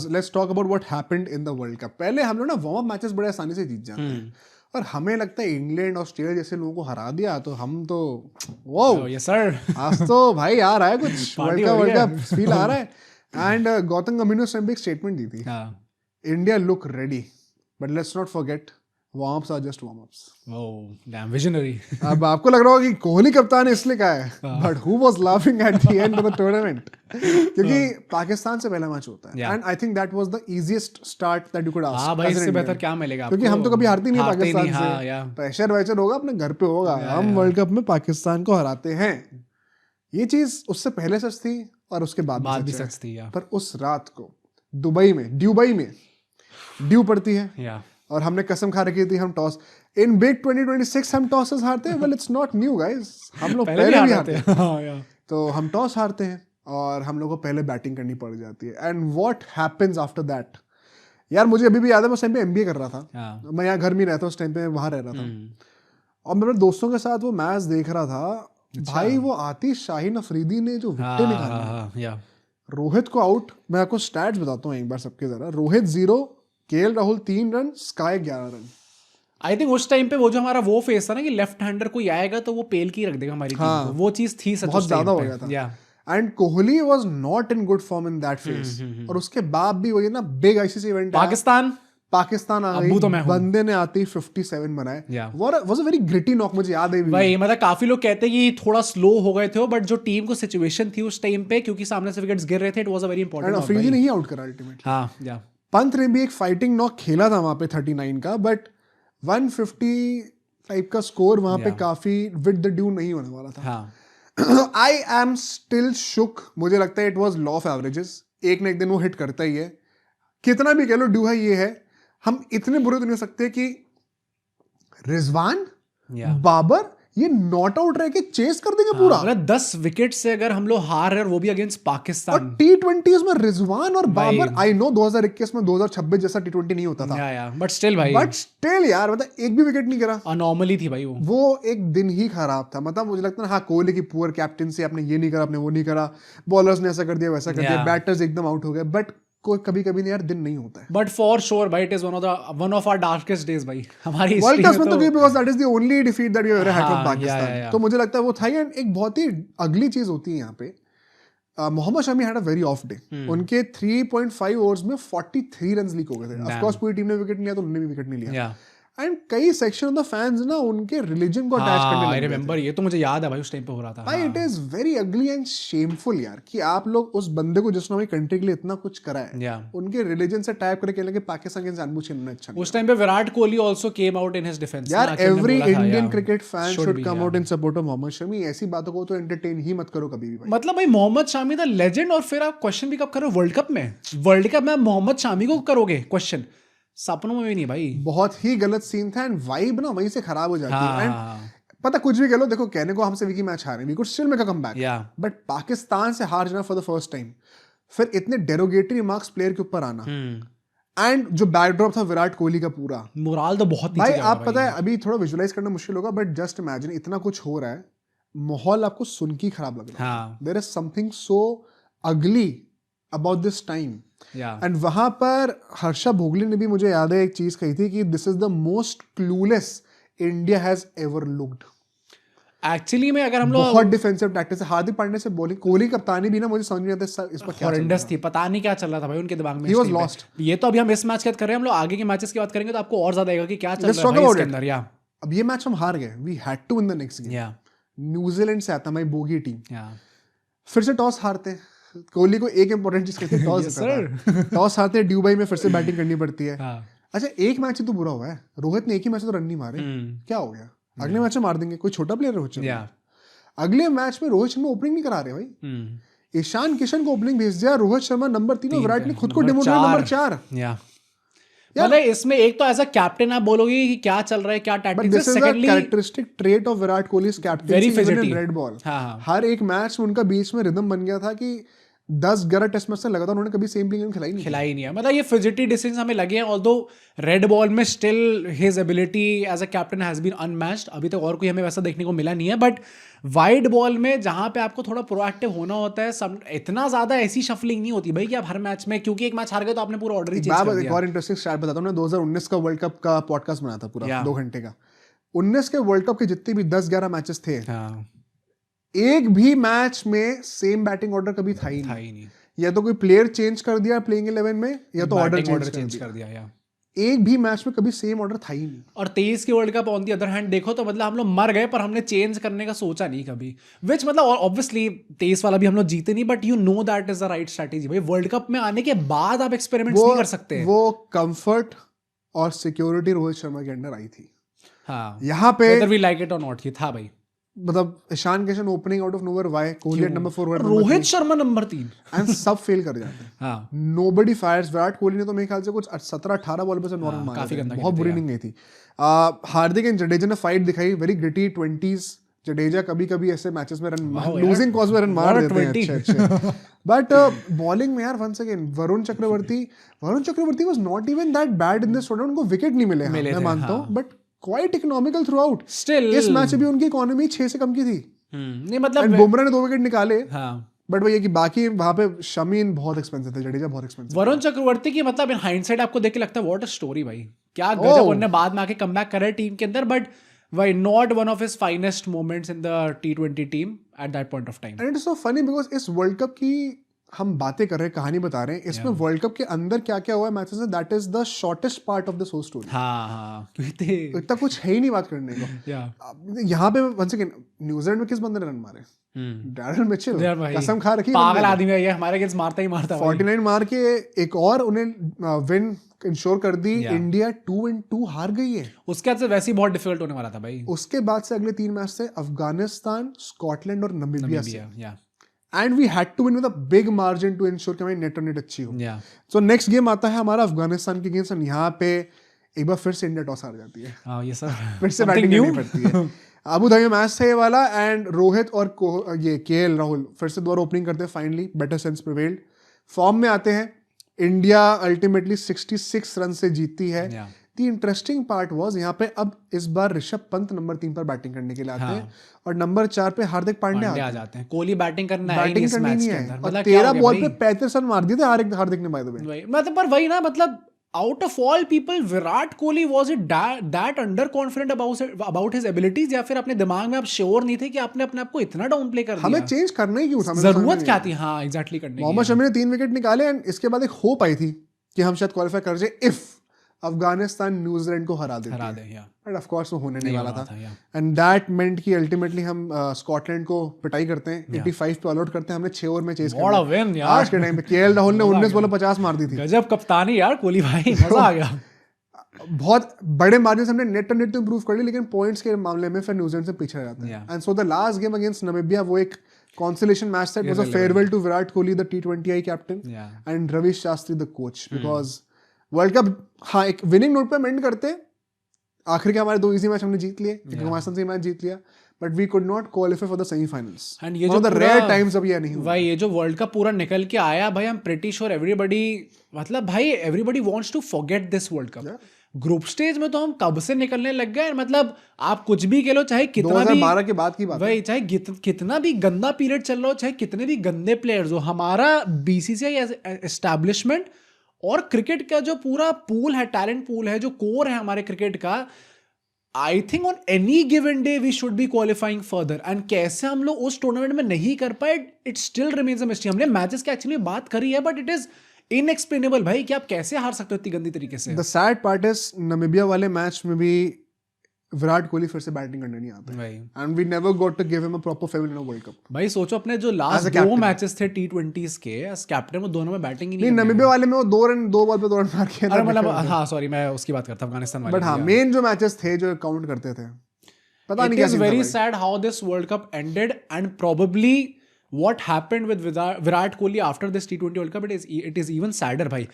Let's talk about what happened in the world cup. पहले हम लोग ना वार्म अप मैचेस बड़े आसानी से जीत जाते हैं और हमें लगता है इंग्लैंड ऑस्ट्रेलिया जैसे लोगों को हरा दिया तो हम तो वो यस सर, आज तो भाई आ रहा है कुछ पार्टी वर्ल्ड हो कप रही है। फील आ रहा है। एंड गौतम गंभीर ने उस टाइम पे एक स्टेटमेंट दी थी, India look ready but let's not forget warm ups are just warm ups. Oh damn visionary. अब आपको लग रहा होगा कि कोहली कप्तान है इसलिए कहा है, but who was laughing at the end of the tournament, क्योंकि पाकिस्तान से पहला मैच होता है and I think that was the easiest start that you could ask. हां भाई, इससे बेहतर क्या मिलेगा, क्योंकि हम तो कभी हारते नहीं पाकिस्तान से। हाँ, प्रेशर वैचर होगा अपने घर पे होगा, हम वर्ल्ड कप में पाकिस्तान को हराते हैं। ये चीज उससे पहले सच थी और उसके बाद भी सच थी। पर उस रात को दुबई में ड्यू पड़ती है और हमने कसम खा रखी थी हम टॉस इन बिग 2026 हम टॉसेस हारते हैं। Well it's not new guys, हम लोग पहले भी हारते हैं। तो हम टॉस हारते हैं और हम लोग को पहले बैटिंग करनी पड़ जाती है। And what happens after that, यार मुझे अभी भी याद है मैं उस टाइम पे एमबीए कर रहा था, मैं यहाँ घर में रहता हूँ, उस टाइम पे वहां रह रहा था और मैं अपने दोस्तों के साथ वो मैच देख रहा था। भाई वो आतिश शाहीन अफरीदी ने जो विकेट निकाली, रोहित को आउट, मैं आपको स्टैट्स बताता हूँ एक बार सबके जरा। Rohit 0, KL Rahul 3 run, sky 11 run. I think उस टाइम पे वो जो हमारा वो फेस था ना कि लेफ्ट हैंडर कोई आएगा तो वो पेल की रख देगा हमारी टीम को, वो चीज थी सच, बहुत ज्यादा हो गया था। And Kohli was not in good form in that face और उसके बाद भी वही ना बिग आईसीसी इवेंट पाकिस्तान आ गई, तो बंदे ने आते ही 57 बनाए। Was a very gritty knock, मुझे याद है भाई। मतलब काफी लोग कहते हैं कि थोड़ा स्लो हो गए थे बट जो टीम को सिचुएशन थी उस टाइम पे, क्योंकि सामने से विकेट्स गिर रहे थे, it was a very important. Afridi ने ही आउट करा अल्टीमेटली। हां, पंत ने भी एक फाइटिंग नॉक खेला था वहां पे 39 का, बट 150 टाइप का स्कोर वहां पे काफी विद द ड्यू नहीं होने वाला था। आई एम स्टिल शुक, मुझे लगता है it was law of averages, एक ना एक दिन वो हिट करता ही है। कितना भी कह लो ड्यू है, ये है, हम इतने बुरे तो नहीं हो सकते कि रिजवान बाबर ये नॉट आउट रह के चेस कर देंगे पूरा। 10 विकेट से अगर हम लोग हार रहे और वो भी अगेंस्ट पाकिस्तान। और T20s में रिजवान और बाबर, आई नो 2021 में 2026 जैसा T20 नहीं होता था, बट स्टिल भाई, यार मतलब एक भी विकेट नहीं गिरा, अनॉमली थी भाई। वो एक दिन ही खराब था। मतलब मुझे लगता है हाँ, कोहली की पुअर कैप्टनसी, आपने ये नहीं करा, आपने वो नहीं करा, बॉलर्स ने ऐसा कर दिया वैसा कर दिया, बैटर्स एकदम आउट हो गए, बट कोई कभी कभी नहीं यार दिन नहीं होता है। बट फॉर श्योर भाई, it is one of our darkest days भाई हमारी वर्ल्ड कप में तो, because that is the only defeat that we have ever had from Pakistan. तो मुझे लगता है वो था। एंड एक बहुत ही अगली चीज होती है यहाँ पे, Mohammed Shami had a very off day. उनके 3.5 ओवर्स में 43 रन लीक हो गए थे। ऑफ कोर्स पूरी टीम ने विकेट नहीं लिया तो उन्होंने भी विकेट नहीं लिया। एंड कई सेक्शन ऑफ द फैंस ना उनके रिलीजन को अटैच करने लगे। आई रिमेंबर, ये तो मुझे याद है भाई, उस टाइम पे हो रहा था। भाई it is very ugly and shameful यार कि आप लोग उस बंदे को जिसने हमारी कंट्री के लिए इतना कुछ करा है, उनके रिलीजन से टाइप करके लगे पाकिस्तान के जानबूझ के उन्होंने अच्छा। उस टाइम पे Virat Kohli also came out in his defence. यार every Indian cricket fan should come out in support of Mohammed Shami. ऐसी बातों को तो एंटरटेन ही मत करो कभी भी भाई। मतलब भाई मोहम्मद शमी द लेजेंड, और फिर आप क्वेश्चन भी कब करो वर्ल्ड कप में मोहम्मद शमी को करोगे क्वेश्चन? सपनों में भी नहीं भाई। बहुत ही गलत सीन था एंड वाइब ना वहीं से खराब हो जाती है। एंड पता कुछ भी कह लो, देखो कहने को हमसे विकी मैच हारे, we could still make a comeback, but Pakistan से हार जाना फॉर द फर्स्ट टाइम, फिर इतने डेरोगेटरी मार्क्स प्लेयर के ऊपर आना, एंड जो बैकड्रॉप था विराट कोहली का पूरा, मोराल तो बहुत भाई आप पता है अभी थोड़ा विजुअलाइज करना मुश्किल होगा, बट जस्ट इमेजिन इतना कुछ हो रहा है, माहौल आपको सुन के खराब लग रहा है। देयर इज समथिंग सो अगली अबाउट दिस टाइम। एंड वहां पर हर्षा भोगले ने भी, मुझे याद है, एक चीज कही थी कि this is the most clueless India has ever looked. Actually में अगर हम लोग बहुत डिफेंसिव टैक्टिक्स, हार्दिक पांड्या से बॉलिंग, कोहली कप्तानी भी ना मुझे समझ नहीं आता इस पर क्या हॉरेंडस थी, पता नहीं क्या चल रहा था भाई उनके दिमाग में। He was lost. ये तो अभी हम इस मैच की बात कर रहे हैं, हम लोग आगे के मैचेस की बात करेंगे तो आपको और ज्यादा आएगा कि क्या चल रहा है इसके अंदर। या अब ये मैच हम हार गए, we had to win the next game. New Zealand से आता, हमारी बोगी टीम, फिर से टॉस हारते हैं। कोहली को एक इंपॉर्टेंट चीज कहते हैं, टॉस टॉस हारते हैं, दुबई में फिर से बैटिंग करनी पड़ती है। अच्छा एक मैच ही तो बुरा हुआ है, रोहित ने एक ही मैच में तो रन नहीं मारे, क्या हो गया? अगले मैच में मार देंगे, कोई छोटा प्लेयर रोहित शर्मा। अगले मैच में रोहित शर्मा ओपनिंग नहीं करा रहे भाई, ईशान किशन को ओपनिंग भेज दिया, रोहित शर्मा नंबर 3 और विराट ने खुद को डिमोट किया नंबर 4। मतलब इसमें एक तो एज अ कैप्टन आप बोलोगे कि क्या चल रहा है, क्या टैक्टिक्स है, secondly characteristic trait of Virat Kohli is captaincy in red ball. हर एक मैच में उनका बीच में रिदम बन गया था कि 10-11 टेस्ट मैच से लगातार उन्होंने कभी सेम प्लेइंग खिलाई नहीं है। मतलब ये फिजिटी डिसीजन हमें लगे हैं, ऑल्दो रेड बॉल में still his ability as a captain has been unmatched. अभी तक और कोई हमें वैसा देखने को मिला नहीं है, बट वाइड बॉल में जहां पे आपको थोड़ा प्रोएक्टिव होना होता है, इतना ज्यादा ऐसी शफलिंग नहीं होती भाई कि आप हर मैच में, क्योंकि एक मैच हार गए तो आपने पूरा ऑर्डर ही चेंज कर दिया। एक और इंटरेस्टिंग स्टैट बताता हूं, मैं 2019 का वर्ल्ड कप का पॉडकास्ट बनाया था पूरा 2 घंटे का। 19 के वर्ल्ड कप के जितने भी 10-11 मैचेस थे, एक भी मैच में सेम बैटिंग ऑर्डर कभी था ही नहीं। या तो कोई प्लेयर चेंज कर दिया प्लेइंग 11 में, या तो ऑर्डर चेंज कर दिया। या एक भी मैच में कभी सेम ऑर्डर था ही नहीं। और 23 के world cup on the other hand देखो तो मतलब हम लोग मर गए, पर हमने चेंज करने का सोचा नहीं कभी, विच मतलब ऑब्वियसली 23 वाला भी हम लोग जीते नहीं, but you know that is the right strategy भाई। वर्ल्ड कप में आने के बाद आप एक्सपेरिमेंट्स नहीं कर सकते। वो कंफर्ट और सिक्योरिटी रोहित शर्मा के अंडर आई थी। हाँ, यहाँ पे whether we like it or not, ये था भाई। मतलब Ishan Kishan opening out of nowhere, why? Kohli at number 4, Rohit Sharma number 3 and सब फेल कर जाते हैं। हाँ, नोबडी फायर्स। विराट कोहली ने तो मेरे ख्याल से कुछ 17-18 बॉल पे से नॉर्मल मारा, काफी गंदा, बहुत बुरी इनिंग गई थी। हार्दिक एंड जडेजा ने फाइट दिखाई, वेरी ग्रिटी 20s। जडेजा कभी-कभी ऐसे मैचेस में रन, लूजिंग कॉज में रन मार देते हैं अच्छे। बट बॉलिंग में यार once again Varun Chakravarthy was not even that bad in this tournament. उनको विकेट नहीं मिले, मैं मानता हूं, but quite economical throughout. Still इस मैच में भी उनकी इकोनॉमी 6 से कम की थी। नहीं मतलब बुमराह ने 2 विकेट निकाले, हाँ, बट वो ये कि बाकी वहां पे शमीन बहुत एक्सपेंसिव थे, जडेजा बहुत एक्सपेंसिव। वरुण चक्रवर्ती की मतलब इन हाइंडसाइट आपको देख के लगता है व्हाट अ स्टोरी भाई, क्या गजब उन्होंने बाद में आके कमबैक करा टीम के अंदर, but why not one of his finest moments in the T20 team at that point of time. And it is so funny because इस वर्ल्ड कप की हम बातें कर रहे हैं, कहानी बता रहे हैं, इसमें वर्ल्ड कप के अंदर क्या क्या हुआ है मैचेस में, that is the shortest part of this whole story. हाँ, इतना कुछ है ही नहीं बात करने को। यहाँ पे वंस अगेन न्यूजीलैंड में किस बंदे ने रन मारे? डैरिल मिचेल, कसम खा रखी, पागल आदमी है ये, हमारे अगेंस्ट मारता ही मारता। 49 मार के एक और उन्हें विन इंश्योर कर दी। इंडिया 2-2 हार गई है। उसके बाद से वैसे ही बहुत डिफिकल्ट होने वाला था भाई। उसके बाद से अगले 3 मैच से अफगानिस्तान, स्कॉटलैंड और नामीबिया से, and we had to win with a big margin to ensure कि हमारी नेट ऑन नेट अच्छी हो। सो नेक्स्ट गेम आता है हमारा अफगानिस्तान के अगेंस्ट, यहाँ पे एक बार फिर से इंडिया टॉस हार जाती है। ये सर फिर से बैटिंग करनी पड़ती है। अबू धाबी में मैच था ये वाला, एंड रोहित और ये केएल राहुल फिर से दोबारा ओपनिंग करते हैं। Finally better sense prevailed, form में आते हैं। इंडिया अल्टीमेटली 66 रन से जीतती है। द इंटरेस्टिंग पार्ट वाज यहाँ पे अब इस बार ऋषभ पंत नंबर 3 पर बैटिंग करने के लिए आते हैं, और नंबर 4 पे हार्दिक पांड्या आ जाते हैं। कोहली बैटिंग करनी नहीं है, और 13 बॉल पे 35 रन मार दिए थे हार्दिक ने, बाय द वे। मतलब पर वही ना, मतलब out of all people Virat Kohli was it that under confident about his abilities, या फिर अपने दिमाग में आप श्योर नहीं थे कि आपने अपने आप को इतना डाउन प्ले कर दिया? हमें चेंज करना ही क्यों था? जरूरत क्या थी? हाँ एग्जैक्टली करने की। मोहम्मद शमी ने 3 विकेट निकाले, एंड इसके बाद एक होप आई थी कि हम शायद क्वालिफाई कर जाए इफ अफगानिस्तान न्यूजीलैंड को हरा दे, बट ऑफ कोर्स वो होने नहीं वाला था। एंड दैट मेंट कि अल्टीमेटली हम स्कॉटलैंड को पिटाई करते हैं, 85 पे ऑल आउट करते हैं। हमने 6 ओवर में चेज किया आज के टाइम पे। केएल राहुल ने 19 बॉल 50 मार दी थी। गजब कप्तानी यार कोहली भाई, मजा आ गया। बहुत बड़े मार्जिन से हमने नेट टू नेट तो इंप्रूव कर ली, लेकिन पॉइंट्स के मामले में फिर न्यूजीलैंड से पीछे रह जाते हैं। And so the last game against Namibia, वो एक consolation match that was a farewell to Virat Kohli, the T20I captain, and Ravi Shastri, the coach, because world cup हाँ एक विनिंग नोट पे एंड करते। आखिर के हमारे 2 इजी मैच हमने जीत लिए, अफगानिस्तान से मैच जीत लिया, but we could not qualify for the semifinals. And ये जो रेयर टाइम्स अब ये नहीं हुआ भाई, ये जो वर्ल्ड कप पूरा निकल के आया भाई, I am pretty sure everybody, मतलब भाई everybody wants to forget this world cup. Group stage में तो हम कब से निकलने लग गए, मतलब आप कुछ भी कह लो, चाहे कितना 2012 के बाद की बात भाई, चाहे कितना भी गंदा पीरियड चल रहा हो, चाहे कितने भी गंदे प्लेयर्स हो, हमारा बीसीसीआई एस्टैब्लिशमेंट और क्रिकेट का जो पूरा पूल है, टैलेंट पूल है, जो कोर है हमारे क्रिकेट का, I think on any given day we should be qualifying further. And कैसे हम लोग उस टूर्नामेंट में नहीं कर पाए, it still remains a mystery. हमने मैचेस की एक्चुअली बात करी है, बट इट इज इनएक्सप्लेनेबल भाई कि आप कैसे हार सकते हो इतनी गंदी तरीके से। The sad part is Namibia वाले मैच में भी विराट कोहली फिर से बैटिंग करने नहीं आता है, and we never got to give him a proper favourite in a world cup. भाई सोचो अपने जो लास्ट 2 मैचेस थे T20s के, एज कैप्टन वो दोनों में बैटिंग ही नहीं। नामीबिया वाले में वो 2 बॉल पे 2 रन मार के, अरे मतलब हाँ सॉरी मैं उसकी बात करता हूं, अफगानिस्तान वाले। बट हाँ मेन जो मैचेस थे जो काउंट करते थे, पता नहीं कैसे। It is very sad how this world cup ended, and probably what happened with Virat Kohli after this T20 World Cup, it is even sadder भाई।